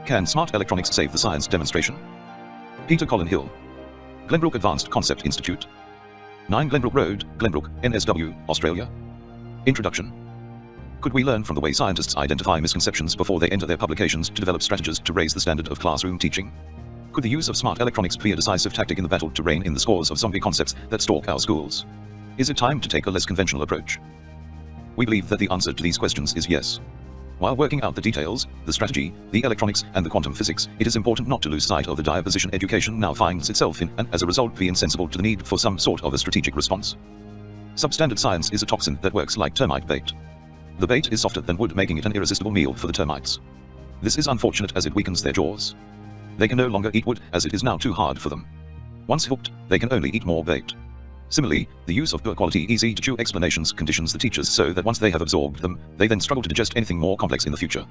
Can smart electronics save the science demonstration? Peter Colin Hill. Glenbrook Advanced Concept Institute. 9 Glenbrook Road, Glenbrook, NSW, Australia. Introduction. Could we learn from the way scientists identify misconceptions before they enter their publications to develop strategies to raise the standard of classroom teaching? Could the use of smart electronics be a decisive tactic in the battle to rein in the scores of zombie concepts that stalk our schools? Is it time to take a less conventional approach? We believe that the answer to these questions is yes. While working out the details, the strategy, the electronics, and the quantum physics, it is important not to lose sight of the dire position education now finds itself in, and as a result be insensible to the need for some sort of a strategic response. Substandard science is a toxin that works like termite bait. The bait is softer than wood, making it an irresistible meal for the termites. This is unfortunate as it weakens their jaws. They can no longer eat wood as it is now too hard for them. Once hooked, they can only eat more bait. Similarly, the use of poor-quality, easy-to-chew explanations conditions the teachers so that once they have absorbed them, they then struggle to digest anything more complex in the future.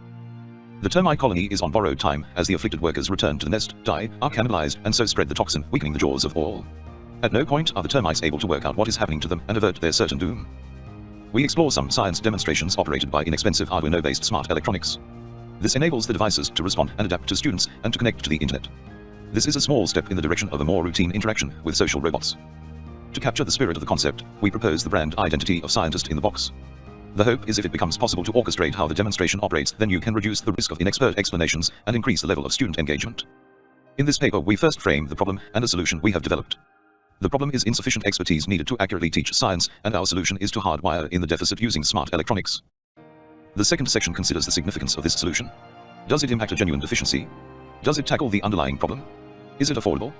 The termite colony is on borrowed time as the afflicted workers return to the nest, die, are cannibalized, and so spread the toxin, weakening the jaws of all. At no point are the termites able to work out what is happening to them and avert their certain doom. We explore some science demonstrations operated by inexpensive Arduino-based smart electronics. This enables the devices to respond and adapt to students and to connect to the internet. This is a small step in the direction of a more routine interaction with social robots. To capture the spirit of the concept, we propose the brand identity of Scientist in the Box. The hope is if it becomes possible to orchestrate how the demonstration operates, then you can reduce the risk of inexpert explanations and increase the level of student engagement. In this paper we first frame the problem and a solution we have developed. The problem is insufficient expertise needed to accurately teach science, and our solution is to hardwire in the deficit using smart electronics. The second section considers the significance of this solution. Does it impact a genuine deficiency? Does it tackle the underlying problem? Is it affordable?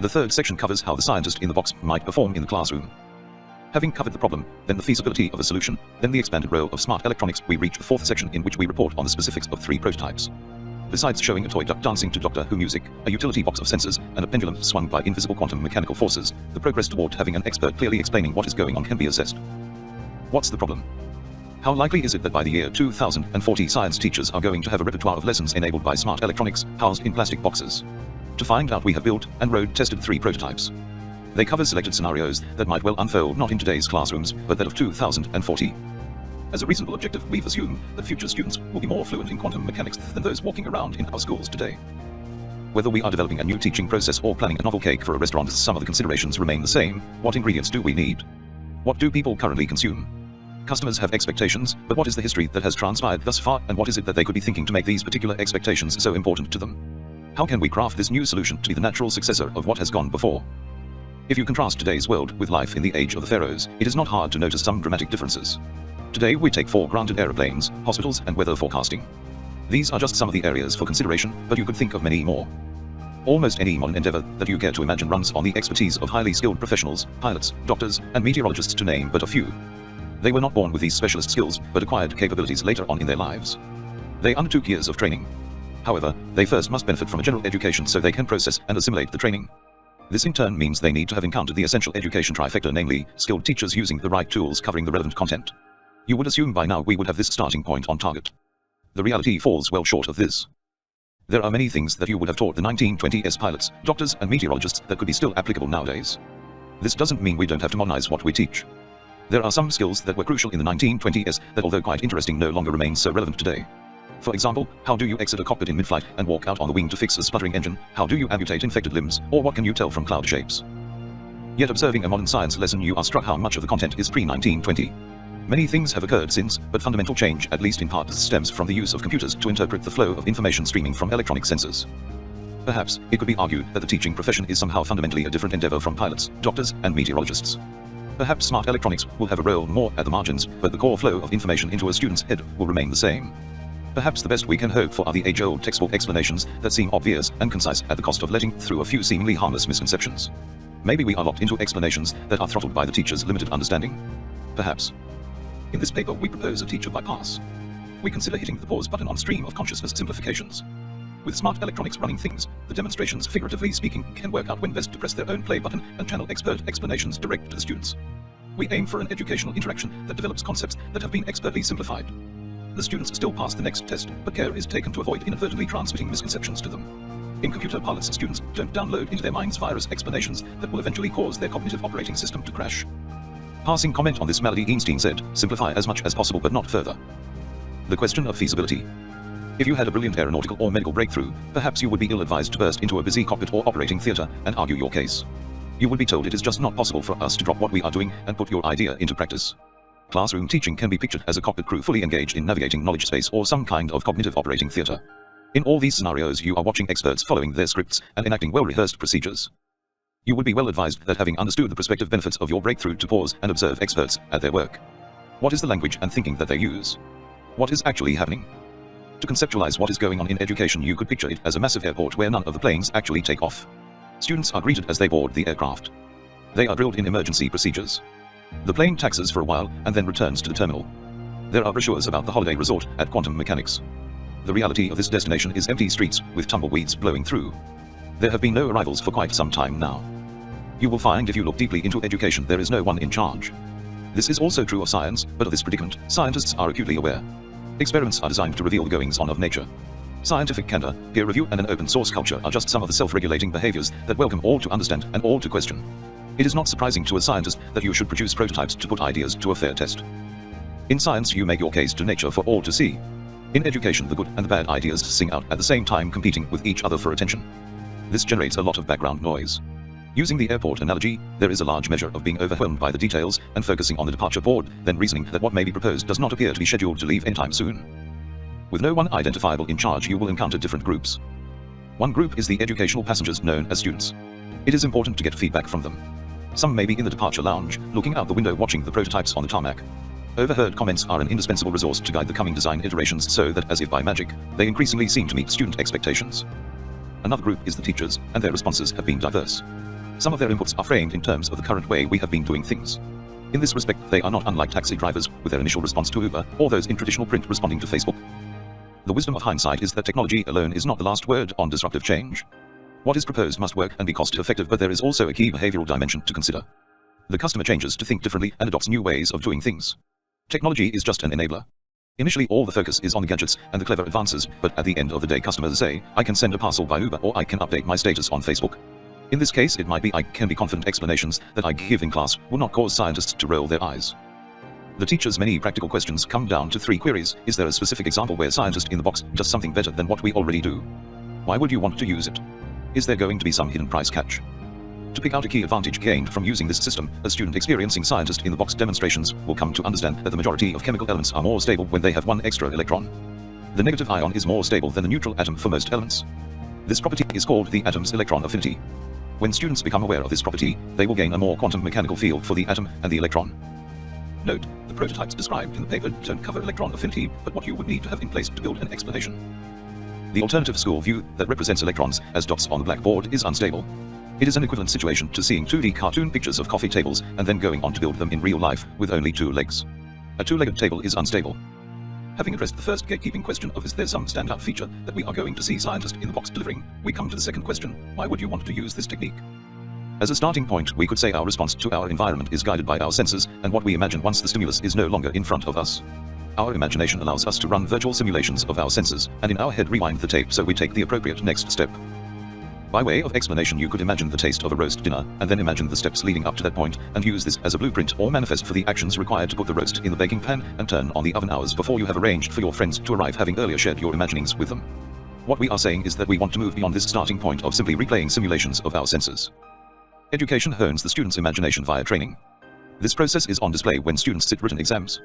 The third section covers how the scientist in the box might perform in the classroom. Having covered the problem, then the feasibility of a solution, then the expanded role of smart electronics, we reach the fourth section in which we report on the specifics of 3 prototypes. Besides showing a toy duck dancing to Doctor Who music, a utility box of sensors, and a pendulum swung by invisible quantum mechanical forces, the progress toward having an expert clearly explaining what is going on can be assessed. What's the problem? How likely is it that by the year 2040 science teachers are going to have a repertoire of lessons enabled by smart electronics, housed in plastic boxes? To find out, we have built and road-tested 3 prototypes. They cover selected scenarios that might well unfold not in today's classrooms, but that of 2040. As a reasonable objective, we've assumed that future students will be more fluent in quantum mechanics than those walking around in our schools today. Whether we are developing a new teaching process or planning a novel cake for a restaurant, some of the considerations remain the same. What ingredients do we need? What do people currently consume? Customers have expectations, but what is the history that has transpired thus far, and what is it that they could be thinking to make these particular expectations so important to them? How can we craft this new solution to be the natural successor of what has gone before? If you contrast today's world with life in the age of the pharaohs, it is not hard to notice some dramatic differences. Today we take for granted aeroplanes, hospitals, and weather forecasting. These are just some of the areas for consideration, but you could think of many more. Almost any modern endeavor that you care to imagine runs on the expertise of highly skilled professionals, pilots, doctors, and meteorologists, to name but a few. They were not born with these specialist skills, but acquired capabilities later on in their lives. They undertook years of training. However, they first must benefit from a general education so they can process and assimilate the training. This in turn means they need to have encountered the essential education trifecta, namely, skilled teachers using the right tools covering the relevant content. You would assume by now we would have this starting point on target. The reality falls well short of this. There are many things that you would have taught the 1920s pilots, doctors, and meteorologists that could be still applicable nowadays. This doesn't mean we don't have to modernize what we teach. There are some skills that were crucial in the 1920s that, although quite interesting, no longer remain so relevant today. For example, how do you exit a cockpit in mid-flight and walk out on the wing to fix a sputtering engine? How do you amputate infected limbs? Or what can you tell from cloud shapes? Yet observing a modern science lesson, you are struck how much of the content is pre-1920. Many things have occurred since, but fundamental change, at least in part, stems from the use of computers to interpret the flow of information streaming from electronic sensors. Perhaps, it could be argued that the teaching profession is somehow fundamentally a different endeavor from pilots, doctors, and meteorologists. Perhaps smart electronics will have a role more at the margins, but the core flow of information into a student's head will remain the same. Perhaps the best we can hope for are the age-old textbook explanations that seem obvious and concise at the cost of letting through a few seemingly harmless misconceptions. Maybe we are locked into explanations that are throttled by the teacher's limited understanding. Perhaps. In this paper we propose a teacher bypass. We consider hitting the pause button on stream of consciousness simplifications. With smart electronics running things, the demonstrations, figuratively speaking, can work out when best to press their own play button and channel expert explanations direct to the students. We aim for an educational interaction that develops concepts that have been expertly simplified. The students still pass the next test, but care is taken to avoid inadvertently transmitting misconceptions to them. In computer parlance, students don't download into their minds virus explanations that will eventually cause their cognitive operating system to crash. Passing comment on this, Melody Einstein said, "Simplify as much as possible but not further." The question of feasibility. If you had a brilliant aeronautical or medical breakthrough, perhaps you would be ill-advised to burst into a busy cockpit or operating theater and argue your case. You would be told it is just not possible for us to drop what we are doing and put your idea into practice. Classroom teaching can be pictured as a cockpit crew fully engaged in navigating knowledge space or some kind of cognitive operating theater. In all these scenarios, you are watching experts following their scripts and enacting well-rehearsed procedures. You would be well advised that having understood the prospective benefits of your breakthrough to pause and observe experts at their work. What is the language and thinking that they use? What is actually happening? To conceptualize what is going on in education, you could picture it as a massive airport where none of the planes actually take off. Students are greeted as they board the aircraft. They are drilled in emergency procedures. The plane taxis for a while and then returns to the terminal. There are brochures about the holiday resort at quantum mechanics. The reality of this destination is empty streets with tumbleweeds blowing through. There have been no arrivals for quite some time now. You will find if you look deeply into education there is no one in charge. This is also true of science, but of this predicament, scientists are acutely aware. Experiments are designed to reveal the goings-on of nature. Scientific candor, peer review and an open source culture are just some of the self-regulating behaviors that welcome all to understand and all to question. It is not surprising to a scientist that you should produce prototypes to put ideas to a fair test. In science you make your case to nature for all to see. In education the good and the bad ideas sing out at the same time, competing with each other for attention. This generates a lot of background noise. Using the airport analogy, there is a large measure of being overwhelmed by the details and focusing on the departure board, then reasoning that what may be proposed does not appear to be scheduled to leave anytime soon. With no one identifiable in charge, you will encounter different groups. One group is the educational passengers known as students. It is important to get feedback from them. Some may be in the departure lounge, looking out the window watching the prototypes on the tarmac. Overheard comments are an indispensable resource to guide the coming design iterations so that, as if by magic, they increasingly seem to meet student expectations. Another group is the teachers, and their responses have been diverse. Some of their inputs are framed in terms of the current way we have been doing things. In this respect, they are not unlike taxi drivers, with their initial response to Uber, or those in traditional print responding to Facebook. The wisdom of hindsight is that technology alone is not the last word on disruptive change. What is proposed must work and be cost-effective, but there is also a key behavioral dimension to consider. The customer changes to think differently and adopts new ways of doing things. Technology is just an enabler. Initially all the focus is on the gadgets and the clever advances, but at the end of the day customers say, I can send a parcel by Uber or I can update my status on Facebook. In this case it might be I can be confident explanations that I give in class will not cause scientists to roll their eyes. The teacher's many practical questions come down to three queries. Is there a specific example where scientist in the box does something better than what we already do? Why would you want to use it? Is there going to be some hidden price catch? To pick out a key advantage gained from using this system, a student experiencing scientist in the box demonstrations will come to understand that the majority of chemical elements are more stable when they have one extra electron. The negative ion is more stable than the neutral atom for most elements. This property is called the atom's electron affinity. When students become aware of this property, they will gain a more quantum mechanical feel for the atom and the electron. Note, the prototypes described in the paper don't cover electron affinity, but what you would need to have in place to build an explanation. The alternative school view that represents electrons as dots on the blackboard is unstable. It is an equivalent situation to seeing 2D cartoon pictures of coffee tables and then going on to build them in real life with only two legs. A two-legged table is unstable. Having addressed the first gatekeeping question of is there some standout feature that we are going to see scientists in the box delivering, we come to the second question, why would you want to use this technique? As a starting point, we could say our response to our environment is guided by our senses and what we imagine once the stimulus is no longer in front of us. Our imagination allows us to run virtual simulations of our senses, and in our head rewind the tape so we take the appropriate next step. By way of explanation, you could imagine the taste of a roast dinner, and then imagine the steps leading up to that point, and use this as a blueprint or manifest for the actions required to put the roast in the baking pan and turn on the oven hours before you have arranged for your friends to arrive, having earlier shared your imaginings with them. What we are saying is that we want to move beyond this starting point of simply replaying simulations of our senses. Education hones the student's imagination via training. This process is on display when students sit written exams.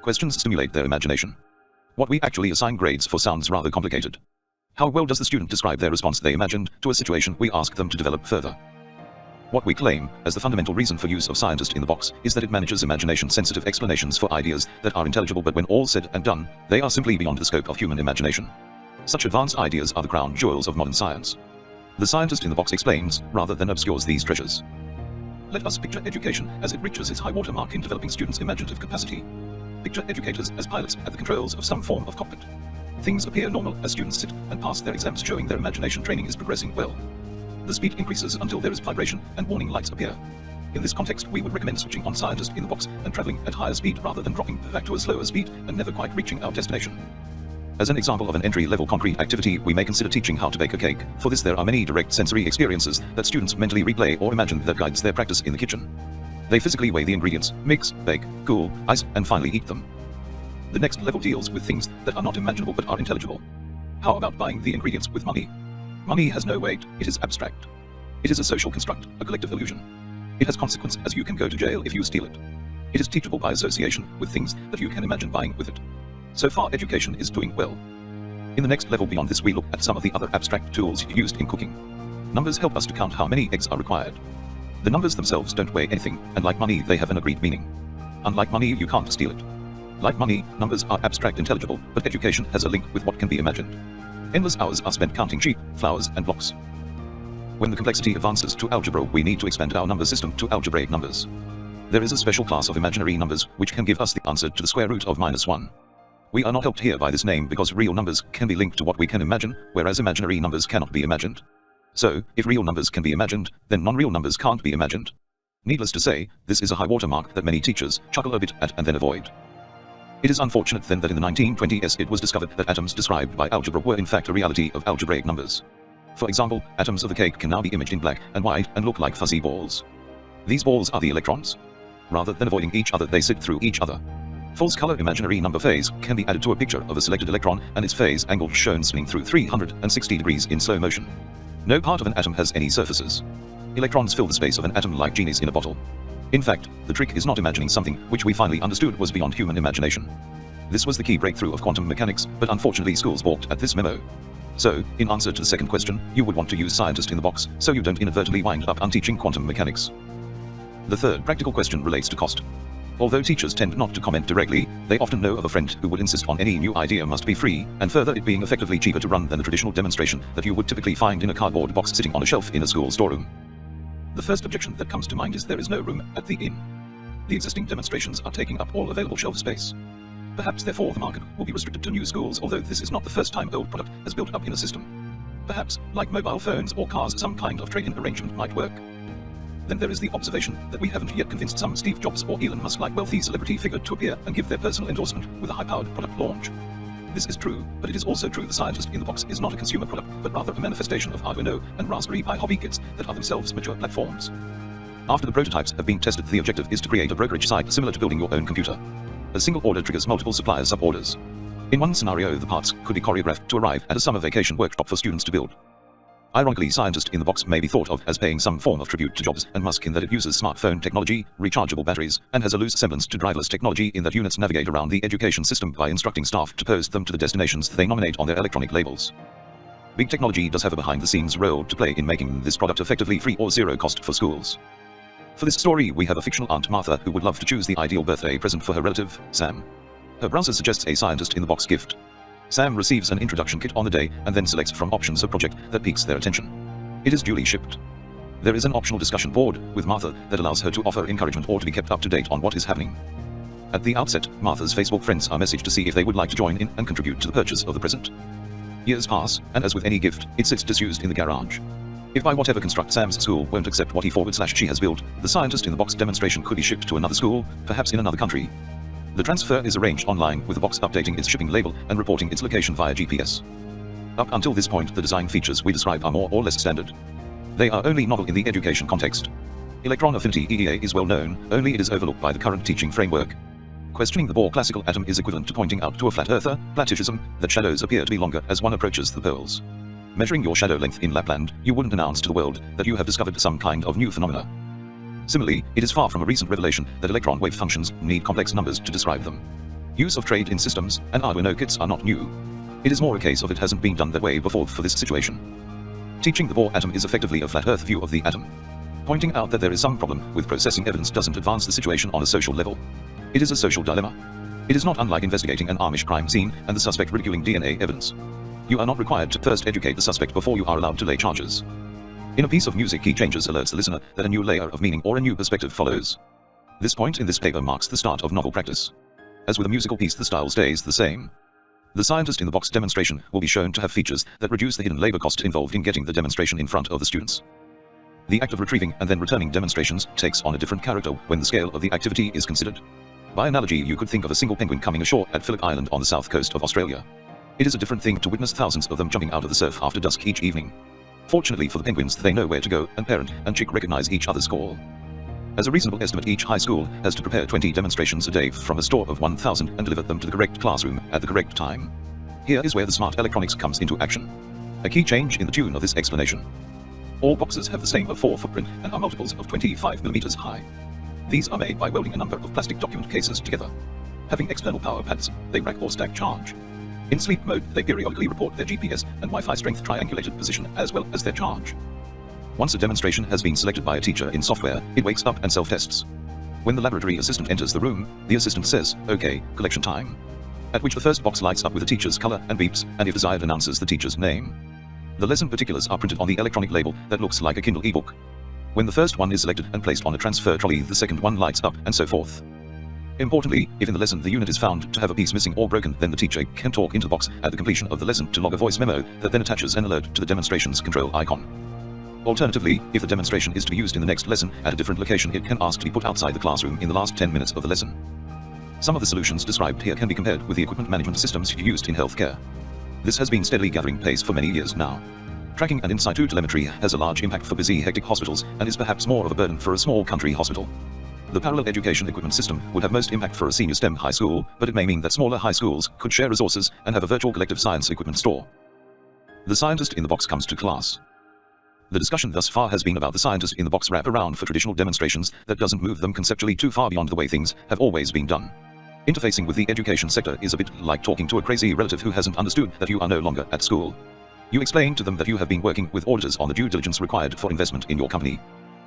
Questions stimulate their imagination. What we actually assign grades for sounds rather complicated. How well does the student describe their response they imagined to a situation we ask them to develop further? What we claim as the fundamental reason for use of scientist in the box is that it manages imagination-sensitive explanations for ideas that are intelligible, but when all said and done, they are simply beyond the scope of human imagination. Such advanced ideas are the crown jewels of modern science. The scientist in the box explains, rather than obscures these treasures. Let us picture education as it reaches its high-water mark in developing students' imaginative capacity. Picture educators as pilots at the controls of some form of cockpit. Things appear normal as students sit and pass their exams, showing their imagination training is progressing well. The speed increases until there is vibration and warning lights appear. In this context, we would recommend switching on scientist in the box and traveling at higher speed rather than dropping back to a slower speed and never quite reaching our destination. As an example of an entry-level concrete activity, we may consider teaching how to bake a cake. For this, there are many direct sensory experiences that students mentally replay or imagine that guides their practice in the kitchen. They physically weigh the ingredients, mix, bake, cool, ice, and finally eat them. The next level deals with things that are not imaginable but are intelligible. How about buying the ingredients with money? Money has no weight, it is abstract. It is a social construct, a collective illusion. It has consequence, as you can go to jail if you steal it. It is teachable by association with things that you can imagine buying with it. So far, education is doing well. In the next level beyond this, we look at some of the other abstract tools used in cooking. Numbers help us to count how many eggs are required. The numbers themselves don't weigh anything, and like money, they have an agreed meaning. Unlike money, you can't steal it. Like money, numbers are abstract intelligible, but education has a link with what can be imagined. Endless hours are spent counting sheep, flowers, and blocks. When the complexity advances to algebra, we need to expand our number system to algebraic numbers. There is a special class of imaginary numbers which can give us the answer to the square root of -1. We are not helped here by this name because real numbers can be linked to what we can imagine, whereas imaginary numbers cannot be imagined. So, if real numbers can be imagined, then non-real numbers can't be imagined. Needless to say, this is a high watermark that many teachers chuckle a bit at and then avoid. It is unfortunate then that in the 1920s it was discovered that atoms described by algebra were in fact a reality of algebraic numbers. For example, atoms of the cake can now be imaged in black and white and look like fuzzy balls. These balls are the electrons. Rather than avoiding each other, they sit through each other. False color imaginary number phase can be added to a picture of a selected electron and its phase angle shown spinning through 360 degrees in slow motion. No part of an atom has any surfaces. Electrons fill the space of an atom like genies in a bottle. In fact, the trick is not imagining something which we finally understood was beyond human imagination. This was the key breakthrough of quantum mechanics, but unfortunately schools balked at this memo. So, in answer to the second question, you would want to use scientist in the box so you don't inadvertently wind up unteaching quantum mechanics. The third practical question relates to cost. Although teachers tend not to comment directly, they often know of a friend who would insist on any new idea must be free, and further it being effectively cheaper to run than a traditional demonstration that you would typically find in a cardboard box sitting on a shelf in a school storeroom. The first objection that comes to mind is there is no room at the inn. The existing demonstrations are taking up all available shelf space. Perhaps therefore the market will be restricted to new schools, although this is not the first time old product has built up in a system. Perhaps, like mobile phones or cars, some kind of trade-in arrangement might work. Then there is the observation that we haven't yet convinced some Steve Jobs or Elon Musk-like wealthy celebrity figure to appear and give their personal endorsement with a high-powered product launch. This is true, but it is also true the scientist in the box is not a consumer product, but rather a manifestation of Arduino and Raspberry Pi hobby kits that are themselves mature platforms. After the prototypes have been tested, the objective is to create a brokerage site similar to building your own computer. A single order triggers multiple supplier sub-orders. In one scenario, the parts could be choreographed to arrive at a summer vacation workshop for students to build. Ironically, scientist in the box may be thought of as paying some form of tribute to Jobs and Musk in that it uses smartphone technology, rechargeable batteries, and has a loose semblance to driverless technology in that units navigate around the education system by instructing staff to post them to the destinations they nominate on their electronic labels. Big technology does have a behind-the-scenes role to play in making this product effectively free or zero cost for schools. For this story, we have a fictional Aunt Martha who would love to choose the ideal birthday present for her relative, Sam. Her browser suggests a scientist-in-the-box gift. Sam receives an introduction kit on the day and then selects from options a project that piques their attention. It is duly shipped. There is an optional discussion board with Martha that allows her to offer encouragement or to be kept up to date on what is happening. At the outset, Martha's Facebook friends are messaged to see if they would like to join in and contribute to the purchase of the present. Years pass, and as with any gift, it sits disused in the garage. If by whatever construct Sam's school won't accept what he/she has built, the scientist-in-the-box demonstration could be shipped to another school, perhaps in another country. The transfer is arranged online, with the box updating its shipping label and reporting its location via GPS. Up until this point, the design features we describe are more or less standard. They are only novel in the education context. Electron Affinity EEA is well known, only it is overlooked by the current teaching framework. Questioning the Bohr classical atom is equivalent to pointing out to a flat earther, Platishism, that shadows appear to be longer as one approaches the poles. Measuring your shadow length in Lapland, you wouldn't announce to the world that you have discovered some kind of new phenomena. Similarly, it is far from a recent revelation that electron wave functions need complex numbers to describe them. Use of trade-in systems and Arduino kits are not new. It is more a case of it hasn't been done that way before for this situation. Teaching the Bohr atom is effectively a flat earth view of the atom. Pointing out that there is some problem with processing evidence doesn't advance the situation on a social level. It is a social dilemma. It is not unlike investigating an Amish crime scene and the suspect ridiculing DNA evidence. You are not required to first educate the suspect before you are allowed to lay charges. In a piece of music, key changes alerts the listener that a new layer of meaning or a new perspective follows. This point in this paper marks the start of novel practice. As with a musical piece, the style stays the same. The scientist-in-the-box demonstration will be shown to have features that reduce the hidden labor cost involved in getting the demonstration in front of the students. The act of retrieving and then returning demonstrations takes on a different character when the scale of the activity is considered. By analogy, you could think of a single penguin coming ashore at Phillip Island on the south coast of Australia. It is a different thing to witness thousands of them jumping out of the surf after dusk each evening. Fortunately for the penguins, they know where to go, and parent and chick recognize each other's call. As a reasonable estimate, each high school has to prepare 20 demonstrations a day from a store of 1,000 and deliver them to the correct classroom at the correct time. Here is where the smart electronics comes into action. A key change in the tune of this explanation. All boxes have the same A4 footprint and are multiples of 25 mm high. These are made by welding a number of plastic document cases together. Having external power pads, they rack or stack charge. In sleep mode, they periodically report their GPS and Wi-Fi strength triangulated position as well as their charge. Once a demonstration has been selected by a teacher in software, it wakes up and self-tests. When the laboratory assistant enters the room, the assistant says, "Okay, collection time." At which the first box lights up with the teacher's color and beeps, and if desired announces the teacher's name. The lesson particulars are printed on the electronic label that looks like a Kindle ebook. When the first one is selected and placed on a transfer trolley, the second one lights up, and so forth. Importantly, if in the lesson the unit is found to have a piece missing or broken, then the teacher can talk into the box at the completion of the lesson to log a voice memo that then attaches an alert to the demonstration's control icon. Alternatively, if the demonstration is to be used in the next lesson at a different location, it can ask to be put outside the classroom in the last 10 minutes of the lesson. Some of the solutions described here can be compared with the equipment management systems used in healthcare. This has been steadily gathering pace for many years now. Tracking and in situ telemetry has a large impact for busy, hectic hospitals and is perhaps more of a burden for a small country hospital. The parallel education equipment system would have most impact for a senior STEM high school, but it may mean that smaller high schools could share resources and have a virtual collective science equipment store. The scientist in the box comes to class. The discussion thus far has been about the scientist in the box wrap around for traditional demonstrations that doesn't move them conceptually too far beyond the way things have always been done. Interfacing with the education sector is a bit like talking to a crazy relative who hasn't understood that you are no longer at school. You explain to them that you have been working with auditors on the due diligence required for investment in your company.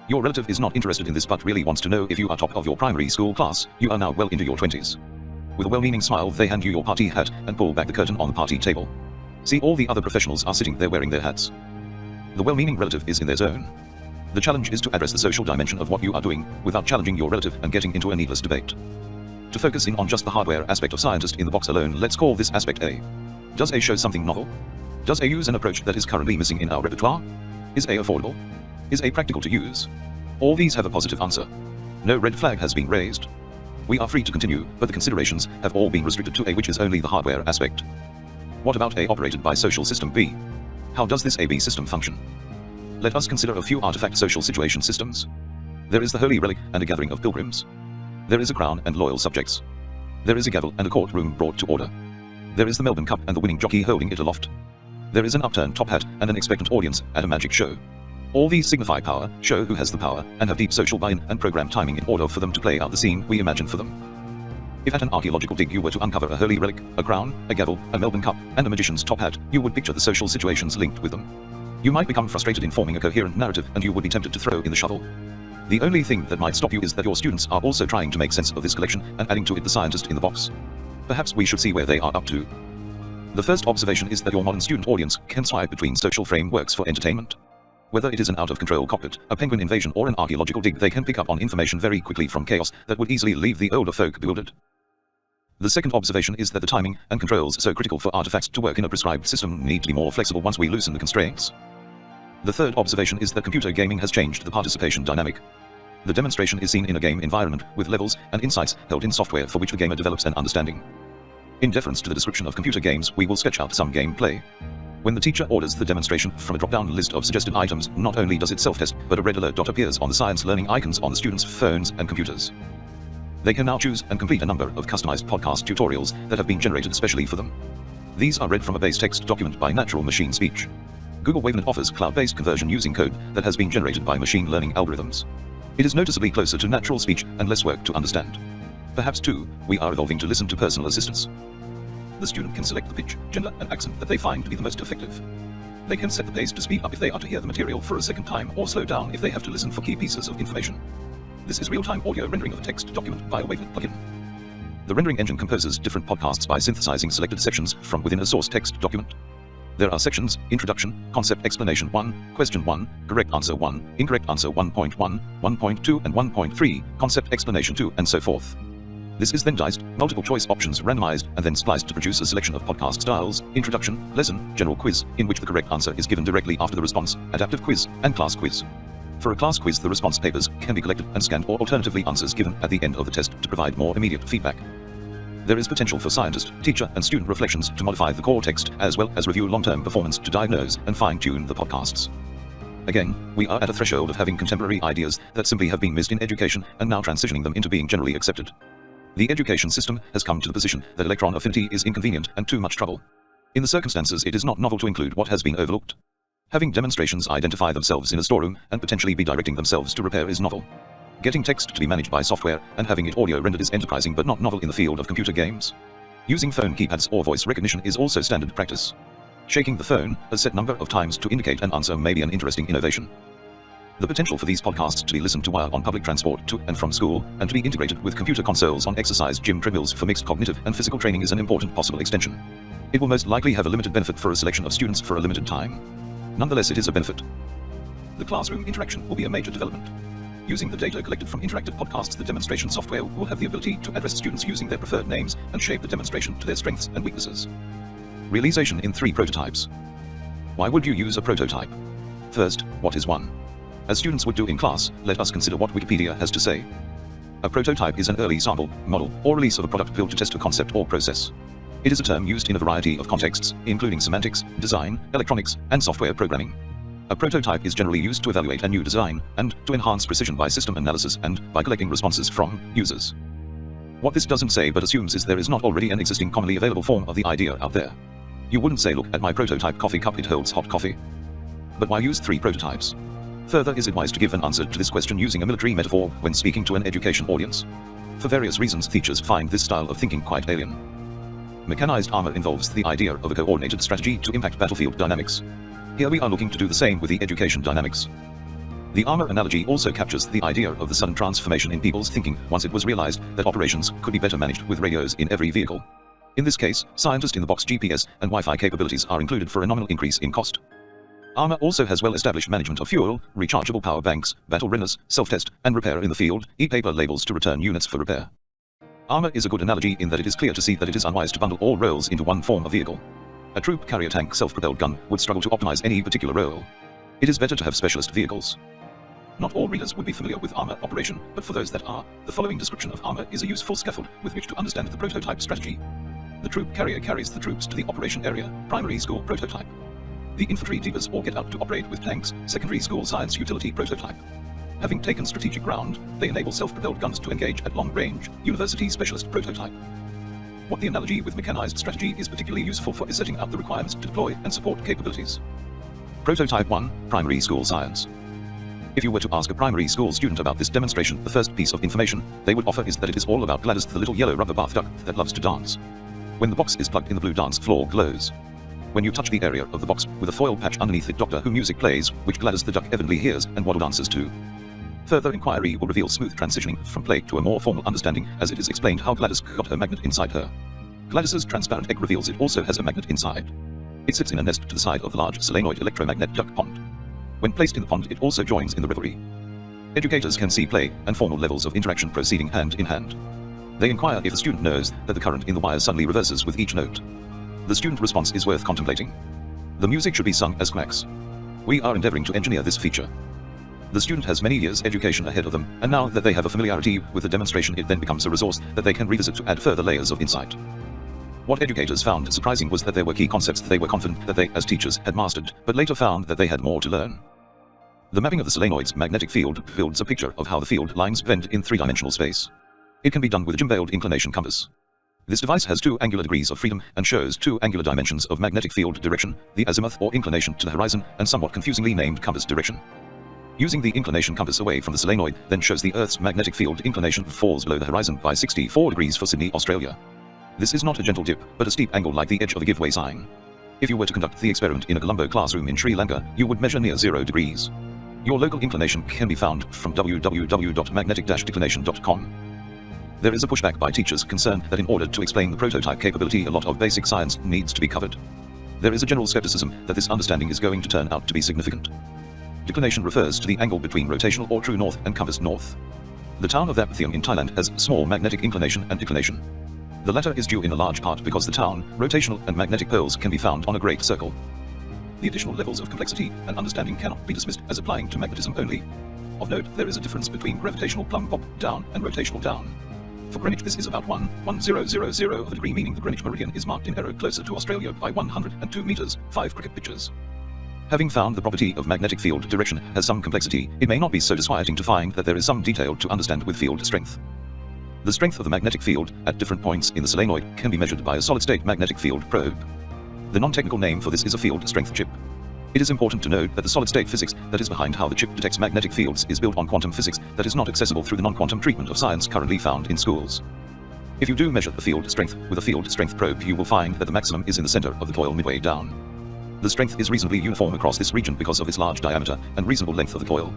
Your relative is not interested in this but really wants to know if you are top of your primary school class. You are now well into your 20s. With a well-meaning smile they hand you your party hat and pull back the curtain on the party table. See, all the other professionals are sitting there wearing their hats. The well-meaning relative is in their zone. The challenge is to address the social dimension of what you are doing without challenging your relative and getting into a needless debate. To focus in on just the hardware aspect of scientist in the box alone, let's call this aspect A. Does A show something novel? Does A use an approach that is currently missing in our repertoire? Is A affordable? Is A practical to use? All these have a positive answer. No red flag has been raised. We are free to continue, but the considerations have all been restricted to A, which is only the hardware aspect. What about A operated by social system B? How does this AB system function? Let us consider a few artifact social situation systems. There is the holy relic and a gathering of pilgrims. There is a crown and loyal subjects. There is a gavel and a courtroom brought to order. There is the Melbourne Cup and the winning jockey holding it aloft. There is an upturned top hat and an expectant audience at a magic show. All these signify power, show who has the power, and have deep social buy-in and program timing in order for them to play out the scene we imagine for them. If at an archaeological dig you were to uncover a holy relic, a crown, a gavel, a Melbourne Cup, and a magician's top hat, you would picture the social situations linked with them. You might become frustrated in forming a coherent narrative and you would be tempted to throw in the shovel. The only thing that might stop you is that your students are also trying to make sense of this collection and adding to it the scientist in the box. Perhaps we should see where they are up to. The first observation is that your modern student audience can swipe between social frameworks for entertainment. Whether it is an out-of-control cockpit, a penguin invasion or an archaeological dig, they can pick up on information very quickly from chaos that would easily leave the older folk bewildered. The second observation is that the timing and controls so critical for artifacts to work in a prescribed system need to be more flexible once we loosen the constraints. The third observation is that computer gaming has changed the participation dynamic. The demonstration is seen in a game environment, with levels and insights held in software for which the gamer develops an understanding. In deference to the description of computer games, we will sketch out some gameplay. When the teacher orders the demonstration from a drop-down list of suggested items, not only does it self-test, but a red alert dot appears on the science learning icons on the students' phones and computers. They can now choose and complete a number of customized podcast tutorials that have been generated specially for them. These are read from a base text document by natural machine speech. Google WaveNet offers cloud-based conversion using code that has been generated by machine learning algorithms. It is noticeably closer to natural speech and less work to understand. Perhaps, too, we are evolving to listen to personal assistants. The student can select the pitch, gender, and accent that they find to be the most effective. They can set the pace to speed up if they are to hear the material for a second time, or slow down if they have to listen for key pieces of information. This is real-time audio rendering of a text document via WaveNet plugin. The rendering engine composes different podcasts by synthesizing selected sections from within a source text document. There are sections: Introduction, Concept Explanation 1, Question 1, Correct Answer 1, Incorrect Answer 1.1, 1.2 and 1.3, Concept Explanation 2, and so forth. This is then diced, multiple choice options randomized, and then spliced to produce a selection of podcast styles: Introduction, Lesson, General Quiz, in which the correct answer is given directly after the response, Adaptive Quiz, and Class Quiz. For a class quiz, the response papers can be collected and scanned, or alternatively answers given at the end of the test to provide more immediate feedback. There is potential for scientist, teacher, and student reflections to modify the core text, as well as review long-term performance to diagnose and fine-tune the podcasts. Again, we are at a threshold of having contemporary ideas that simply have been missed in education and now transitioning them into being generally accepted. The education system has come to the position that Electron Affinity is inconvenient and too much trouble. In the circumstances, it is not novel to include what has been overlooked. Having demonstrations identify themselves in a storeroom and potentially be directing themselves to repair is novel. Getting text to be managed by software and having it audio rendered is enterprising but not novel in the field of computer games. Using phone keypads or voice recognition is also standard practice. Shaking the phone a set number of times to indicate an answer may be an interesting innovation. The potential for these podcasts to be listened to while on public transport to and from school and to be integrated with computer consoles on exercise gym treadmills for mixed cognitive and physical training is an important possible extension. It will most likely have a limited benefit for a selection of students for a limited time. Nonetheless, it is a benefit. The classroom interaction will be a major development. Using the data collected from interactive podcasts, the demonstration software will have the ability to address students using their preferred names and shape the demonstration to their strengths and weaknesses. Realization in 3 prototypes. Why would you use a prototype? First, what is one? As students would do in class, let us consider what Wikipedia has to say. A prototype is an early sample, model, or release of a product built to test a concept or process. It is a term used in a variety of contexts, including semantics, design, electronics, and software programming. A prototype is generally used to evaluate a new design, and to enhance precision by system analysis and by collecting responses from users. What this doesn't say but assumes is there is not already an existing commonly available form of the idea out there. You wouldn't say, look at my prototype coffee cup, it holds hot coffee. But why use 3 prototypes? Further, is it wise to give an answer to this question using a military metaphor when speaking to an education audience? For various reasons, teachers find this style of thinking quite alien. Mechanized armor involves the idea of a coordinated strategy to impact battlefield dynamics. Here we are looking to do the same with the education dynamics. The armor analogy also captures the idea of the sudden transformation in people's thinking once it was realized that operations could be better managed with radios in every vehicle. In this case, scientist-in-the-box GPS and Wi-Fi capabilities are included for a nominal increase in cost. Armor also has well-established management of fuel, rechargeable power banks, battle readiness, self-test, and repair in the field, e-paper labels to return units for repair. Armor is a good analogy in that it is clear to see that it is unwise to bundle all roles into one form of vehicle. A troop carrier tank self-propelled gun would struggle to optimize any particular role. It is better to have specialist vehicles. Not all readers would be familiar with armor operation, but for those that are, the following description of armor is a useful scaffold with which to understand the prototype strategy. The troop carrier carries the troops to the operation area, primary school prototype. The infantry depots or get out to operate with tanks, secondary school science utility prototype. Having taken strategic ground, they enable self-propelled guns to engage at long range, university specialist prototype. What the analogy with mechanized strategy is particularly useful for is setting out the requirements to deploy and support capabilities. Prototype 1, Primary School Science. If you were to ask a primary school student about this demonstration, the first piece of information they would offer is that it is all about Gladys, the little yellow rubber bath duck that loves to dance. When the box is plugged in, the blue dance floor glows. When you touch the area of the box with a foil patch underneath it, Doctor Who music plays, which Gladys the duck evidently hears and waddle dances to. Further inquiry will reveal smooth transitioning from play to a more formal understanding as it is explained how Gladys got her magnet inside her. Gladys's transparent egg reveals it also has a magnet inside. It sits in a nest to the side of the large solenoid electromagnet duck pond. When placed in the pond, it also joins in the revelry. Educators can see play and formal levels of interaction proceeding hand in hand. They inquire if the student knows that the current in the wire suddenly reverses with each note. The student response is worth contemplating. The music should be sung as quacks. We are endeavoring to engineer this feature. The student has many years' education ahead of them, and now that they have a familiarity with the demonstration, it then becomes a resource that they can revisit to add further layers of insight. What educators found surprising was that there were key concepts that they were confident that they, as teachers, had mastered, but later found that they had more to learn. The mapping of the solenoid's magnetic field builds a picture of how the field lines bend in 3-dimensional space. It can be done with a gimbaled inclination compass. This device has 2 angular degrees of freedom and shows 2 angular dimensions of magnetic field direction, the azimuth or inclination to the horizon, and somewhat confusingly named compass direction. Using the inclination compass away from the solenoid then shows the Earth's magnetic field inclination falls below the horizon by 64 degrees for Sydney, Australia. This is not a gentle dip, but a steep angle like the edge of a giveaway sign. If you were to conduct the experiment in a Colombo classroom in Sri Lanka, you would measure near 0 degrees. Your local inclination can be found from www.magnetic-declination.com. There is a pushback by teachers concerned that in order to explain the prototype capability, a lot of basic science needs to be covered. There is a general skepticism that this understanding is going to turn out to be significant. Declination refers to the angle between rotational or true north and compass north. The town of Thapathiam in Thailand has small magnetic inclination and declination. The latter is due in a large part because the town, rotational and magnetic poles can be found on a great circle. The additional levels of complexity and understanding cannot be dismissed as applying to magnetism only. Of note, there is a difference between gravitational plumb bob down and rotational down. For Greenwich, this is about 1.1000 of a degree, meaning the Greenwich meridian is marked in error closer to Australia by 102 meters, 5 cricket pitches. Having found the property of magnetic field direction has some complexity, it may not be so disquieting to find that there is some detail to understand with field strength. The strength of the magnetic field at different points in the solenoid can be measured by a solid-state magnetic field probe. The non-technical name for this is a field strength chip. It is important to note that the solid-state physics that is behind how the chip detects magnetic fields is built on quantum physics that is not accessible through the non-quantum treatment of science currently found in schools. If you do measure the field strength with a field strength probe, you will find that the maximum is in the center of the coil midway down. The strength is reasonably uniform across this region because of its large diameter and reasonable length of the coil.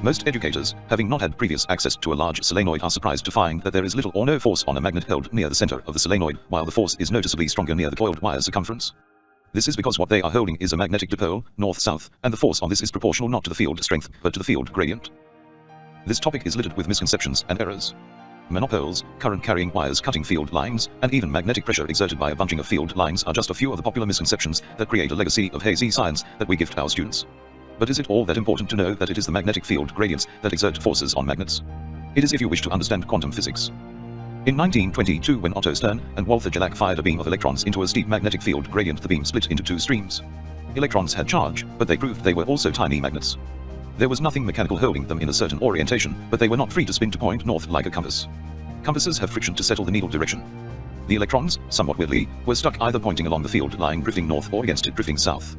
Most educators, having not had previous access to a large solenoid, are surprised to find that there is little or no force on a magnet held near the center of the solenoid, while the force is noticeably stronger near the coiled wire circumference. This is because what they are holding is a magnetic dipole, north-south, and the force on this is proportional not to the field strength, but to the field gradient. This topic is littered with misconceptions and errors. Monopoles, current-carrying wires cutting field lines, and even magnetic pressure exerted by a bunching of field lines are just a few of the popular misconceptions that create a legacy of hazy science that we give to our students. But is it all that important to know that it is the magnetic field gradients that exert forces on magnets? It is if you wish to understand quantum physics. In 1922, when Otto Stern and Walther Jellach fired a beam of electrons into a steep magnetic field gradient, the beam split into two streams. Electrons had charge, but they proved they were also tiny magnets. There was nothing mechanical holding them in a certain orientation, but they were not free to spin to point north like a compass. Compasses have friction to settle the needle direction. The electrons, somewhat weirdly, were stuck either pointing along the field line drifting north or against it drifting south.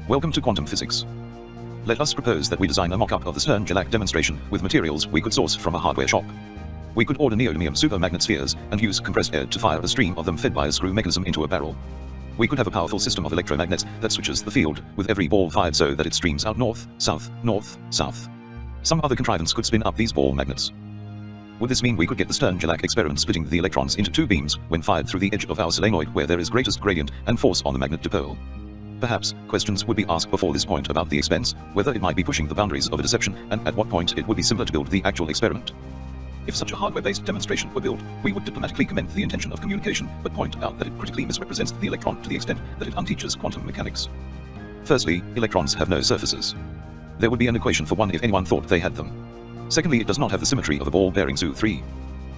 Welcome to quantum physics. Let us propose that we design a mock-up of the Stern-Jellach demonstration with materials we could source from a hardware shop. We could order neodymium supermagnet spheres and use compressed air to fire a stream of them fed by a screw mechanism into a barrel. We could have a powerful system of electromagnets that switches the field, with every ball fired so that it streams out north, south, north, south. Some other contrivance could spin up these ball magnets. Would this mean we could get the Stern-Jellach experiment splitting the electrons into two beams when fired through the edge of our solenoid where there is greatest gradient and force on the magnet dipole? Perhaps questions would be asked before this point about the expense, whether it might be pushing the boundaries of a deception, and at what point it would be simpler to build the actual experiment. If such a hardware-based demonstration were built, we would diplomatically commend the intention of communication, but point out that it critically misrepresents the electron to the extent that it unteaches quantum mechanics. Firstly, electrons have no surfaces. There would be an equation for one if anyone thought they had them. Secondly, it does not have the symmetry of a ball bearing ZU3.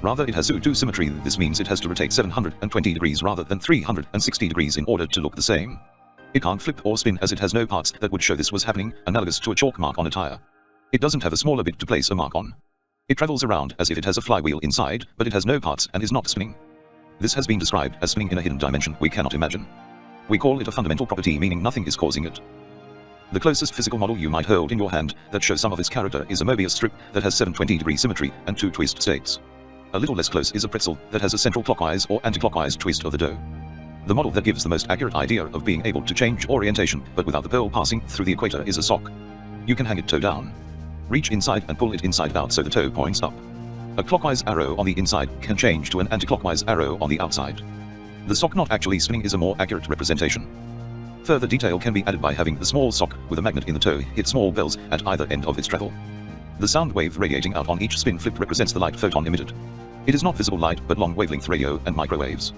Rather, it has ZU2 symmetry. This means it has to rotate 720 degrees rather than 360 degrees in order to look the same. It can't flip or spin as it has no parts that would show this was happening, analogous to a chalk mark on a tire. It doesn't have a smaller bit to place a mark on. It travels around as if it has a flywheel inside, but it has no parts and is not spinning. This has been described as spinning in a hidden dimension we cannot imagine. We call it a fundamental property, meaning nothing is causing it. The closest physical model you might hold in your hand that shows some of its character is a Mobius strip that has 720-degree symmetry and two twist states. A little less close is a pretzel that has a central clockwise or anti-clockwise twist of the dough. The model that gives the most accurate idea of being able to change orientation but without the pole passing through the equator is a sock. You can hang it toe down. Reach inside and pull it inside out so the toe points up. A clockwise arrow on the inside can change to an anti-clockwise arrow on the outside. The sock not actually spinning is a more accurate representation. Further detail can be added by having the small sock with a magnet in the toe hit small bells at either end of its travel. The sound wave radiating out on each spin flip represents the light photon emitted. It is not visible light but long wavelength radio and microwaves.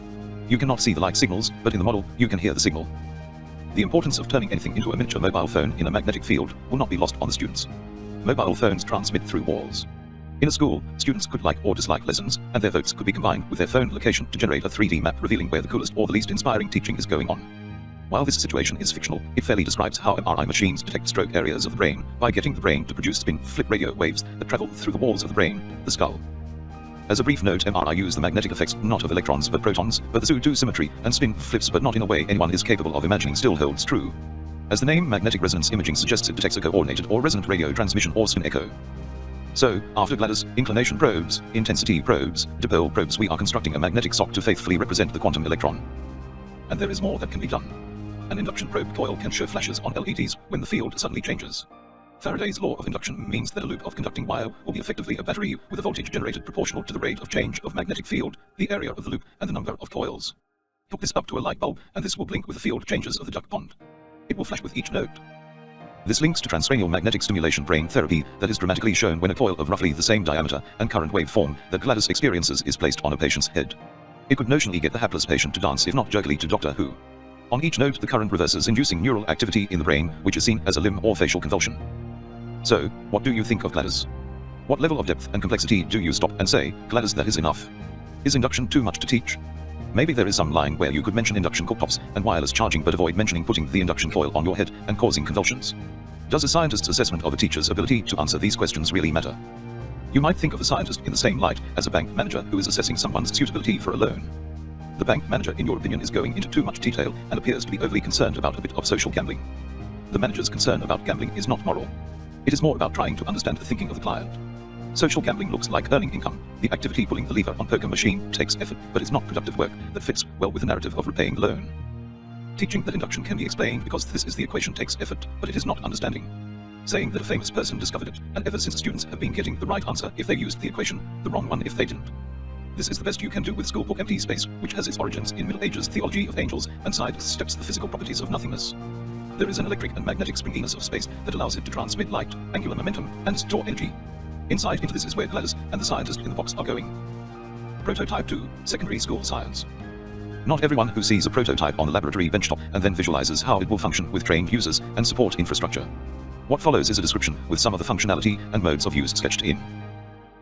You cannot see the light signals, but in the model, you can hear the signal. The importance of turning anything into a miniature mobile phone in a magnetic field will not be lost on the students. Mobile phones transmit through walls. In a school, students could like or dislike lessons, and their votes could be combined with their phone location to generate a 3D map revealing where the coolest or the least inspiring teaching is going on. While this situation is fictional, it fairly describes how MRI machines detect stroke areas of the brain by getting the brain to produce spin-flip radio waves that travel through the walls of the brain, the skull. As a brief note, MRI use the magnetic effects not of electrons but protons, but the ZU2 symmetry and spin flips but not in a way anyone is capable of imagining still holds true. As the name magnetic resonance imaging suggests, it detects a coordinated or resonant radio transmission or spin echo. So, after Gladys, inclination probes, intensity probes, dipole probes, we are constructing a magnetic sock to faithfully represent the quantum electron. And there is more that can be done. An induction probe coil can show flashes on LEDs when the field suddenly changes. Faraday's law of induction means that a loop of conducting wire will be effectively a battery with a voltage generated proportional to the rate of change of magnetic field, the area of the loop, and the number of coils. Hook this up to a light bulb, and this will blink with the field changes of the duck pond. It will flash with each note. This links to transcranial magnetic stimulation brain therapy that is dramatically shown when a coil of roughly the same diameter and current waveform that Gladys experiences is placed on a patient's head. It could notionally get the hapless patient to dance if not jerkily to Doctor Who. On each note, the current reverses, inducing neural activity in the brain, which is seen as a limb or facial convulsion. So, what do you think of Gladys? What level of depth and complexity do you stop and say, Gladys, that is enough? Is induction too much to teach? Maybe there is some line where you could mention induction cooktops and wireless charging but avoid mentioning putting the induction coil on your head and causing convulsions. Does a scientist's assessment of a teacher's ability to answer these questions really matter? You might think of a scientist in the same light as a bank manager who is assessing someone's suitability for a loan. The bank manager, in your opinion, is going into too much detail and appears to be overly concerned about a bit of social gambling. The manager's concern about gambling is not moral. It is more about trying to understand the thinking of the client. Social gambling looks like earning income. The activity pulling the lever on poker machine takes effort, but it's not productive work that fits well with the narrative of repaying the loan. Teaching that induction can be explained because this is the equation takes effort, but it is not understanding. Saying that a famous person discovered it, and ever since students have been getting the right answer if they used the equation, the wrong one if they didn't. This is the best you can do with school book empty space, which has its origins in Middle Ages theology of angels, and sidesteps the physical properties of nothingness. There is an electric and magnetic springiness of space that allows it to transmit light, angular momentum, and store energy. Insight into this is where Gladys and the scientist in the box are going. Prototype 2, Secondary School Science. Not everyone who sees a prototype on the laboratory benchtop and then visualizes how it will function with trained users and support infrastructure. What follows is a description with some of the functionality and modes of use sketched in.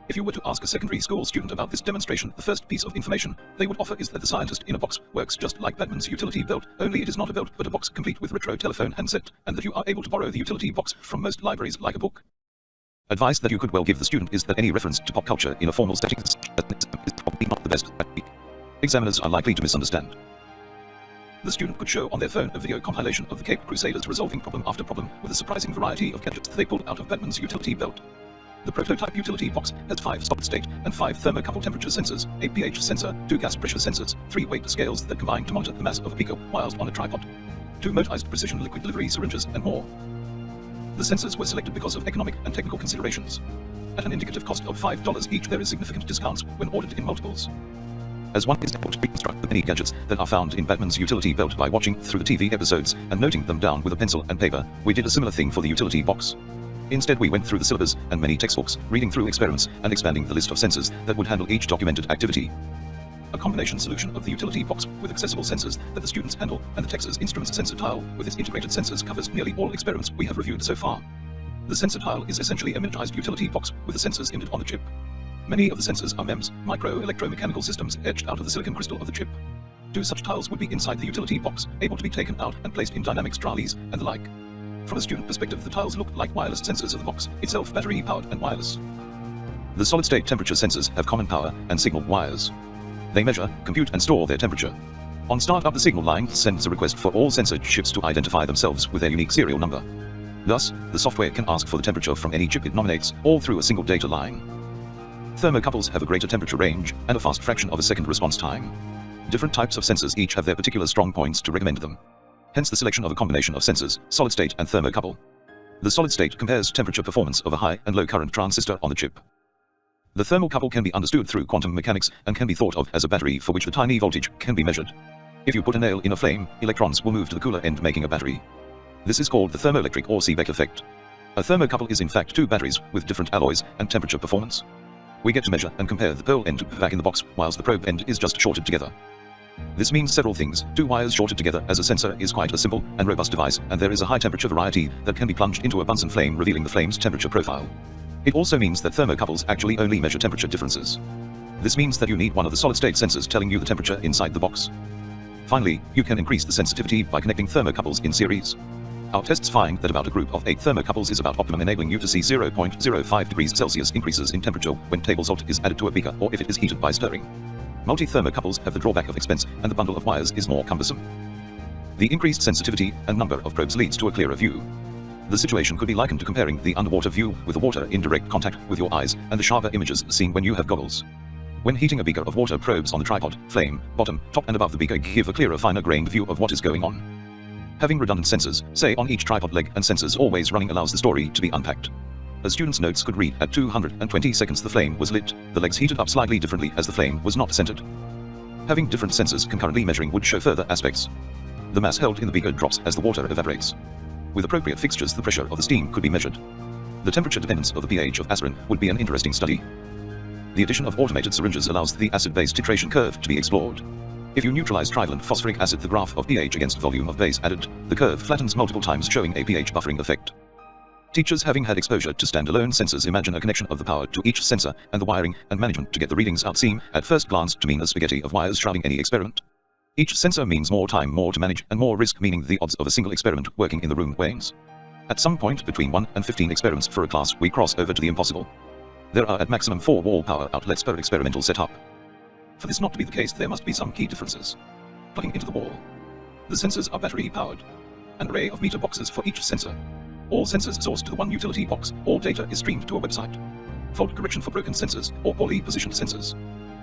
If you were to ask a secondary school student about this demonstration, the first piece of information they would offer is that the scientist in a box works just like Batman's utility belt, only it is not a belt but a box complete with retro telephone handset, and that you are able to borrow the utility box from most libraries like a book. Advice that you could well give the student is that any reference to pop culture in a formal setting is probably not the best. Examiners are likely to misunderstand. The student could show on their phone a video compilation of the Cape Crusaders resolving problem after problem with a surprising variety of gadgets they pulled out of Batman's utility belt. The prototype utility box has 5 solid-state and 5 thermocouple temperature sensors, a pH sensor, 2 gas pressure sensors, 3 weight scales that combine to monitor the mass of a beaker whilst on a tripod, 2 motorized precision liquid delivery syringes, and more. The sensors were selected because of economic and technical considerations. At an indicative cost of $5 each, there is significant discounts when ordered in multiples. As one is able to reconstruct the many gadgets that are found in Batman's utility belt by watching through the TV episodes and noting them down with a pencil and paper, we did a similar thing for the utility box. Instead, we went through the syllabus and many textbooks, reading through experiments and expanding the list of sensors that would handle each documented activity. A combination solution of the utility box with accessible sensors that the students handle and the Texas Instruments sensor tile with its integrated sensors covers nearly all experiments we have reviewed so far. The sensor tile is essentially a miniaturized utility box with the sensors embedded on the chip. Many of the sensors are MEMS, micro-electromechanical systems etched out of the silicon crystal of the chip. 2 such tiles would be inside the utility box, able to be taken out and placed in dynamics trolleys and the like. From a student perspective, the tiles look like wireless sensors of the box, itself battery-powered and wireless. The solid-state temperature sensors have common power and signal wires. They measure, compute, and store their temperature. On startup, the signal line sends a request for all sensor chips to identify themselves with their unique serial number. Thus, the software can ask for the temperature from any chip it nominates, all through a single data line. Thermocouples have a greater temperature range and a fast fraction of a second response time. Different types of sensors each have their particular strong points to recommend them. Hence the selection of a combination of sensors, solid-state and thermocouple. The solid-state compares temperature performance of a high and low current transistor on the chip. The thermocouple can be understood through quantum mechanics and can be thought of as a battery for which the tiny voltage can be measured. If you put a nail in a flame, electrons will move to the cooler end, making a battery. This is called the thermoelectric or Seebeck effect. A thermocouple is in fact 2 batteries with different alloys and temperature performance. We get to measure and compare the pearl end back in the box, whilst the probe end is just shorted together. This means several things. 2 wires shorted together as a sensor is quite a simple and robust device, and there is a high temperature variety that can be plunged into a Bunsen flame, revealing the flame's temperature profile. It also means that thermocouples actually only measure temperature differences. This means that you need one of the solid-state sensors telling you the temperature inside the box. Finally, you can increase the sensitivity by connecting thermocouples in series. Our tests find that about a group of 8 thermocouples is about optimum, enabling you to see 0.05 degrees Celsius increases in temperature when table salt is added to a beaker or if it is heated by stirring. Multi-thermocouples have the drawback of expense, and the bundle of wires is more cumbersome. The increased sensitivity and number of probes leads to a clearer view. The situation could be likened to comparing the underwater view with the water in direct contact with your eyes and the sharper images seen when you have goggles. When heating a beaker of water, probes on the tripod, flame, bottom, top and above the beaker give a clearer, finer-grained view of what is going on. Having redundant sensors, say on each tripod leg, and sensors always running allows the story to be unpacked. A student's notes could read, at 220 seconds the flame was lit, the legs heated up slightly differently as the flame was not centered. Having different sensors concurrently measuring would show further aspects. The mass held in the beaker drops as the water evaporates. With appropriate fixtures, the pressure of the steam could be measured. The temperature dependence of the pH of aspirin would be an interesting study. The addition of automated syringes allows the acid-base titration curve to be explored. If you neutralize trivalent phosphoric acid, the graph of pH against volume of base added, the curve flattens multiple times, showing a pH buffering effect. Teachers having had exposure to standalone sensors imagine a connection of the power to each sensor and the wiring and management to get the readings out seem, at first glance, to mean a spaghetti of wires shrouding any experiment. Each sensor means more time, more to manage, and more risk, meaning the odds of a single experiment working in the room wanes. At some point between 1 and 15 experiments for a class, we cross over to the impossible. There are at maximum 4 wall power outlets per experimental setup. For this not to be the case, there must be some key differences. Plugging into the wall. The sensors are battery powered. An array of meter boxes for each sensor. All sensors sourced to the one utility box. All data is streamed to a website. Fault correction for broken sensors or poorly positioned sensors.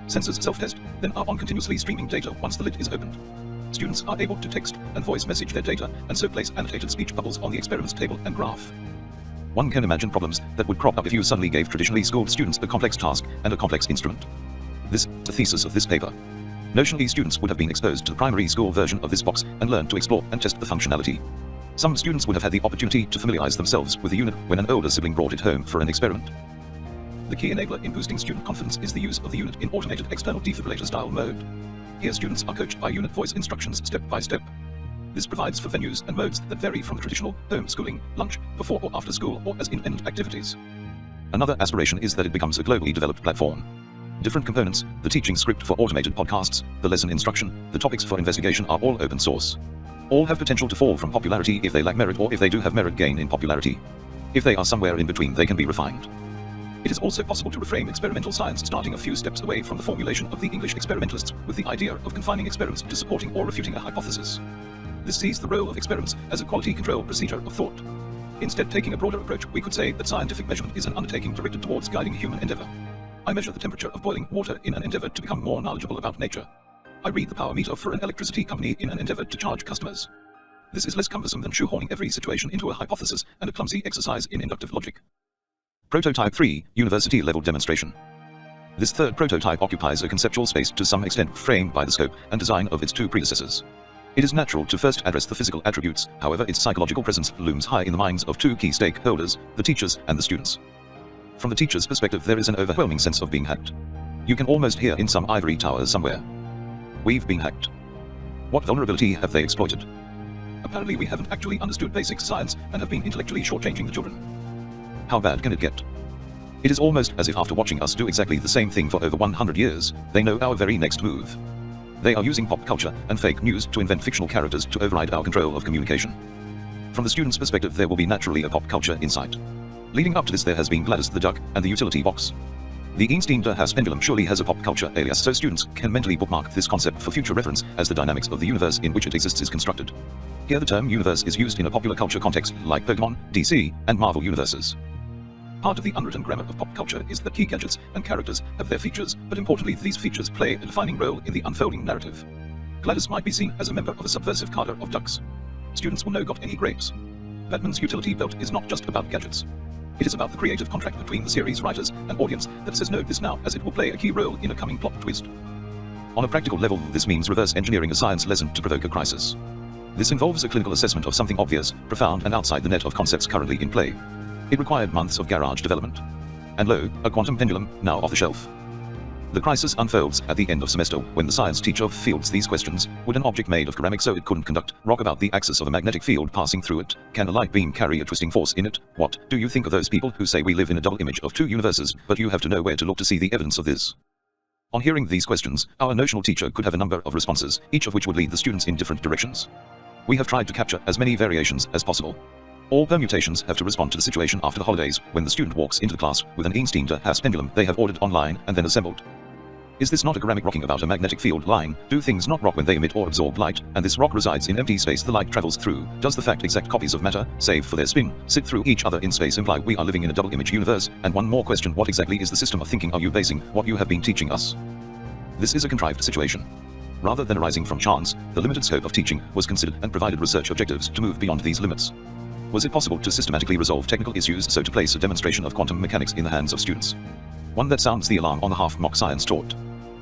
Sensors self-test, then are on continuously streaming data once the lid is opened. Students are able to text and voice message their data and so place annotated speech bubbles on the experiments table and graph. One can imagine problems that would crop up if you suddenly gave traditionally schooled students a complex task and a complex instrument. This is the thesis of this paper. Notionally, students would have been exposed to the primary school version of this box and learned to explore and test the functionality. Some students would have had the opportunity to familiarize themselves with the unit when an older sibling brought it home for an experiment. The key enabler in boosting student confidence is the use of the unit in automated external defibrillator style mode. Here students are coached by unit voice instructions step by step. This provides for venues and modes that vary from the traditional home schooling, lunch, before or after school, or as independent activities. Another aspiration is that it becomes a globally developed platform. Different components, the teaching script for automated podcasts, the lesson instruction, the topics for investigation are all open source. All have potential to fall from popularity if they lack merit or if they do have merit gain in popularity. If they are somewhere in between, they can be refined. It is also possible to reframe experimental science starting a few steps away from the formulation of the English experimentalists with the idea of confining experiments to supporting or refuting a hypothesis. This sees the role of experiments as a quality control procedure of thought. Instead, taking a broader approach, we could say that scientific measurement is an undertaking directed towards guiding human endeavor. I measure the temperature of boiling water in an endeavor to become more knowledgeable about nature. I read the power meter for an electricity company in an endeavor to charge customers. This is less cumbersome than shoehorning every situation into a hypothesis and a clumsy exercise in inductive logic. Prototype 3, University-Level Demonstration. This third prototype occupies a conceptual space to some extent framed by the scope and design of its two predecessors. It is natural to first address the physical attributes, however its psychological presence looms high in the minds of two key stakeholders, the teachers and the students. From the teacher's perspective, there is an overwhelming sense of being hacked. You can almost hear in some ivory towers somewhere, "We've been hacked." What vulnerability have they exploited? Apparently we haven't actually understood basic science and have been intellectually shortchanging the children. How bad can it get? It is almost as if after watching us do exactly the same thing for over 100 years, they know our very next move. They are using pop culture and fake news to invent fictional characters to override our control of communication. From the student's perspective, there will be naturally a pop culture insight. Leading up to this, there has been Gladys the Duck and the utility box. The Einstein-de-Haas pendulum surely has a pop culture alias, so students can mentally bookmark this concept for future reference as the dynamics of the universe in which it exists is constructed. Here the term universe is used in a popular culture context like Pokemon, DC, and Marvel universes. Part of the unwritten grammar of pop culture is that key gadgets and characters have their features, but importantly these features play a defining role in the unfolding narrative. Gladys might be seen as a member of a subversive cadre of ducks. Students will know got any grapes. Batman's utility belt is not just about gadgets. It is about the creative contract between the series writers and audience that says note this now, as it will play a key role in a coming plot twist. On a practical level, this means reverse engineering a science lesson to provoke a crisis. This involves a clinical assessment of something obvious, profound and outside the net of concepts currently in play. It required months of garage development. And lo, a quantum pendulum, now off the shelf. The crisis unfolds at the end of semester when the science teacher fields these questions. Would an object made of ceramic so it couldn't conduct rock about the axis of a magnetic field passing through it? Can a light beam carry a twisting force in it? What do you think of those people who say we live in a double image of two universes, but you have to know where to look to see the evidence of this? On hearing these questions, our notional teacher could have a number of responses, each of which would lead the students in different directions. We have tried to capture as many variations as possible. All permutations have to respond to the situation after the holidays, when the student walks into the class with an Einstein-de-Haas pendulum they have ordered online and then assembled. Is this not a ceramic rocking about a magnetic field line? Do things not rock when they emit or absorb light, and this rock resides in empty space the light travels through? Does the fact exact copies of matter, save for their spin, sit through each other in space imply we are living in a double image universe? And one more question, what exactly is the system of thinking are you basing what you have been teaching us? This is a contrived situation. Rather than arising from chance, the limited scope of teaching was considered and provided research objectives to move beyond these limits. Was it possible to systematically resolve technical issues so to place a demonstration of quantum mechanics in the hands of students? One that sounds the alarm on the half-mock science taught.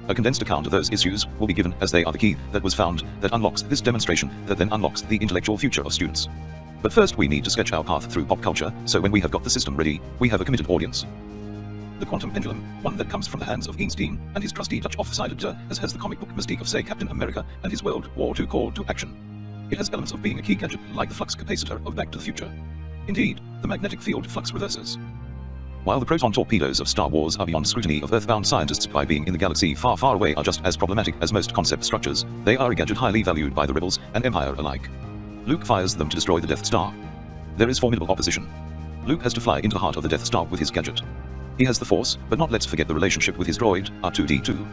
A condensed account of those issues will be given as they are the key that was found that unlocks this demonstration that then unlocks the intellectual future of students. But first we need to sketch our path through pop culture, so when we have got the system ready, we have a committed audience. The quantum pendulum, one that comes from the hands of Einstein and his trusty Dutch officer editor, as has the comic book mystique of say Captain America and his World War II call to action. It has elements of being a key gadget like the flux capacitor of Back to the Future. Indeed, the magnetic field flux reverses. While the proton torpedoes of Star Wars are beyond scrutiny of earthbound scientists by being in the galaxy far, far away are just as problematic as most concept structures, they are a gadget highly valued by the rebels and Empire alike. Luke fires them to destroy the Death Star. There is formidable opposition. Luke has to fly into the heart of the Death Star with his gadget. He has the Force, but not let's forget the relationship with his droid, R2-D2.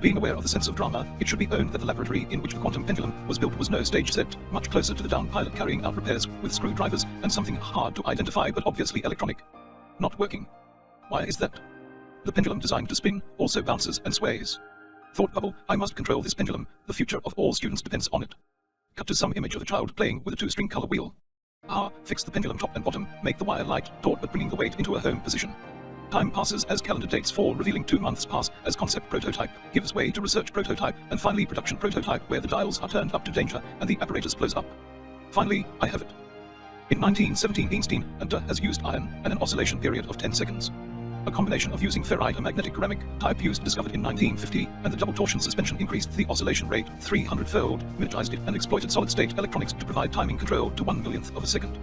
Being aware of the sense of drama, it should be owned that the laboratory in which the quantum pendulum was built was no stage set, much closer to the down pilot carrying out repairs with screwdrivers and something hard to identify but obviously electronic. Not working. Why is that? The pendulum designed to spin also bounces and sways. Thought bubble, I must control this pendulum, the future of all students depends on it. Cut to some image of a child playing with a 2-string color wheel. Fix the pendulum top and bottom, make the wire light, taut but bringing the weight into a home position. Time passes as calendar dates fall, revealing 2 months pass as concept prototype gives way to research prototype, and finally production prototype where the dials are turned up to danger and the apparatus blows up. Finally, I have it. In 1917 Einstein and De has used iron and an oscillation period of 10 seconds. A combination of using ferrite, a magnetic ceramic type used discovered in 1950, and the double torsion suspension increased the oscillation rate 300-fold, miniaturized it and exploited solid-state electronics to provide timing control to 1/millionth of a second.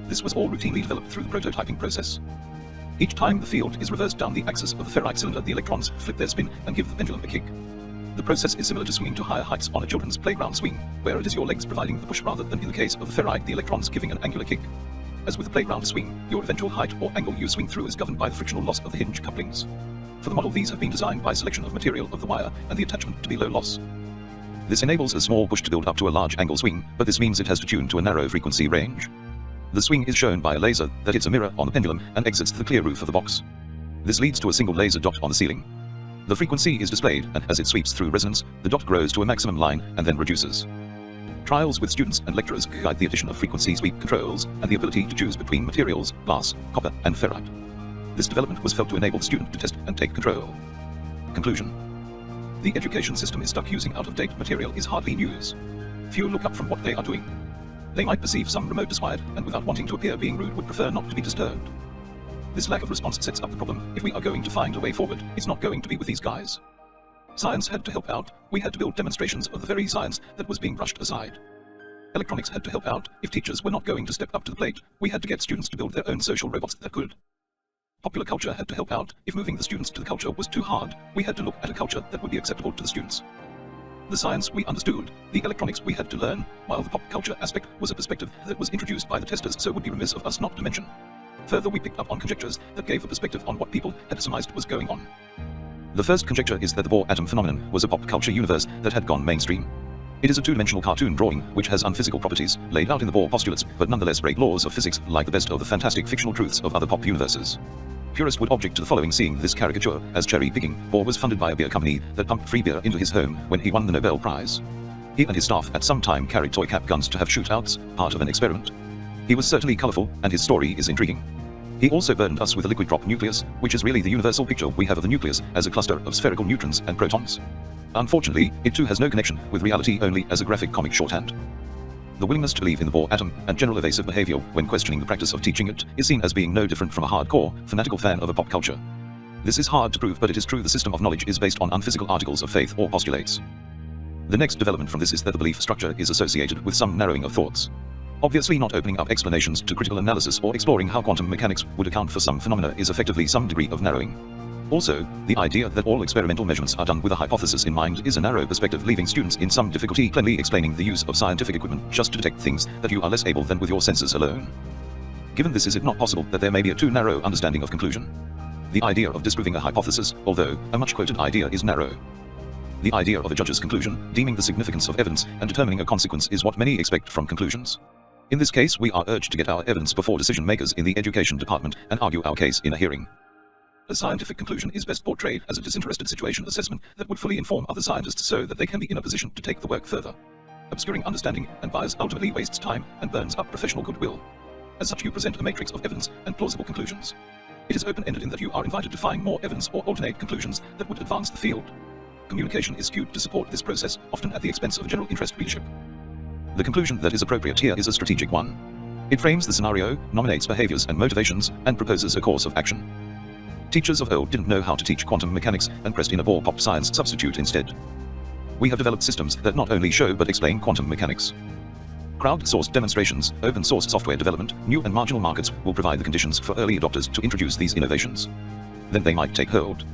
This was all routinely developed through the prototyping process. Each time the field is reversed down the axis of the ferrite cylinder, the electrons flip their spin and give the pendulum a kick. The process is similar to swinging to higher heights on a children's playground swing, where it is your legs providing the push rather than in the case of the ferrite the electrons giving an angular kick. As with the playground swing, your eventual height or angle you swing through is governed by the frictional loss of the hinge couplings. For the model, these have been designed by selection of material of the wire and the attachment to be low loss. This enables a small push to build up to a large angle swing, but this means it has to tune to a narrow frequency range. The swing is shown by a laser that hits a mirror on the pendulum and exits the clear roof of the box. This leads to a single laser dot on the ceiling. The frequency is displayed, and as it sweeps through resonance, the dot grows to a maximum line and then reduces. Trials with students and lecturers guide the addition of frequency sweep controls and the ability to choose between materials, glass, copper, and ferrite. This development was felt to enable the student to test and take control. Conclusion. The education system is stuck using out-of-date material is hardly news. Few look up from what they are doing. They might perceive some remote disquiet, and without wanting to appear being rude would prefer not to be disturbed. This lack of response sets up the problem. If we are going to find a way forward, it's not going to be with these guys. Science had to help out. We had to build demonstrations of the very science that was being brushed aside. Electronics had to help out. If teachers were not going to step up to the plate, we had to get students to build their own social robots that could. Popular culture had to help out. If moving the students to the culture was too hard, we had to look at a culture that would be acceptable to the students. The science we understood, the electronics we had to learn, while the pop culture aspect was a perspective that was introduced by the testers, so would be remiss of us not to mention. Further, we picked up on conjectures that gave a perspective on what people had surmised was going on. The first conjecture is that the Bohr atom phenomenon was a pop culture universe that had gone mainstream. It is a 2-dimensional cartoon drawing which has unphysical properties laid out in the Bohr postulates, but nonetheless break laws of physics like the best of the fantastic fictional truths of other pop universes. Purists would object to the following, seeing this caricature as cherry picking. Bohr was funded by a beer company that pumped free beer into his home when he won the Nobel Prize. He and his staff at some time carried toy cap guns to have shootouts, part of an experiment. He was certainly colorful, and his story is intriguing. He also burdened us with a liquid drop nucleus, which is really the universal picture we have of the nucleus as a cluster of spherical neutrons and protons. Unfortunately, it too has no connection with reality, only as a graphic comic shorthand. The willingness to believe in the Bohr atom and general evasive behavior when questioning the practice of teaching it is seen as being no different from a hardcore, fanatical fan of a pop culture. This is hard to prove, but it is true the system of knowledge is based on unphysical articles of faith or postulates. The next development from this is that the belief structure is associated with some narrowing of thoughts. Obviously, not opening up explanations to critical analysis or exploring how quantum mechanics would account for some phenomena is effectively some degree of narrowing. Also, the idea that all experimental measurements are done with a hypothesis in mind is a narrow perspective, leaving students in some difficulty plainly explaining the use of scientific equipment just to detect things that you are less able than with your senses alone. Given this, is it not possible that there may be a too narrow understanding of conclusion? The idea of disproving a hypothesis, although a much quoted idea, is narrow. The idea of a judge's conclusion, deeming the significance of evidence and determining a consequence, is what many expect from conclusions. In this case, we are urged to get our evidence before decision makers in the education department and argue our case in a hearing. A scientific conclusion is best portrayed as a disinterested situation assessment that would fully inform other scientists so that they can be in a position to take the work further. Obscuring understanding and bias ultimately wastes time and burns up professional goodwill. As such, you present a matrix of evidence and plausible conclusions. It is open-ended in that you are invited to find more evidence or alternate conclusions that would advance the field. Communication is skewed to support this process, often at the expense of general interest readership. The conclusion that is appropriate here is a strategic one. It frames the scenario, nominates behaviors and motivations, and proposes a course of action. Teachers of old didn't know how to teach quantum mechanics and pressed in a Bohr pop science substitute instead. We have developed systems that not only show but explain quantum mechanics. Crowd-sourced demonstrations, open-source software development, new and marginal markets will provide the conditions for early adopters to introduce these innovations. Then they might take hold.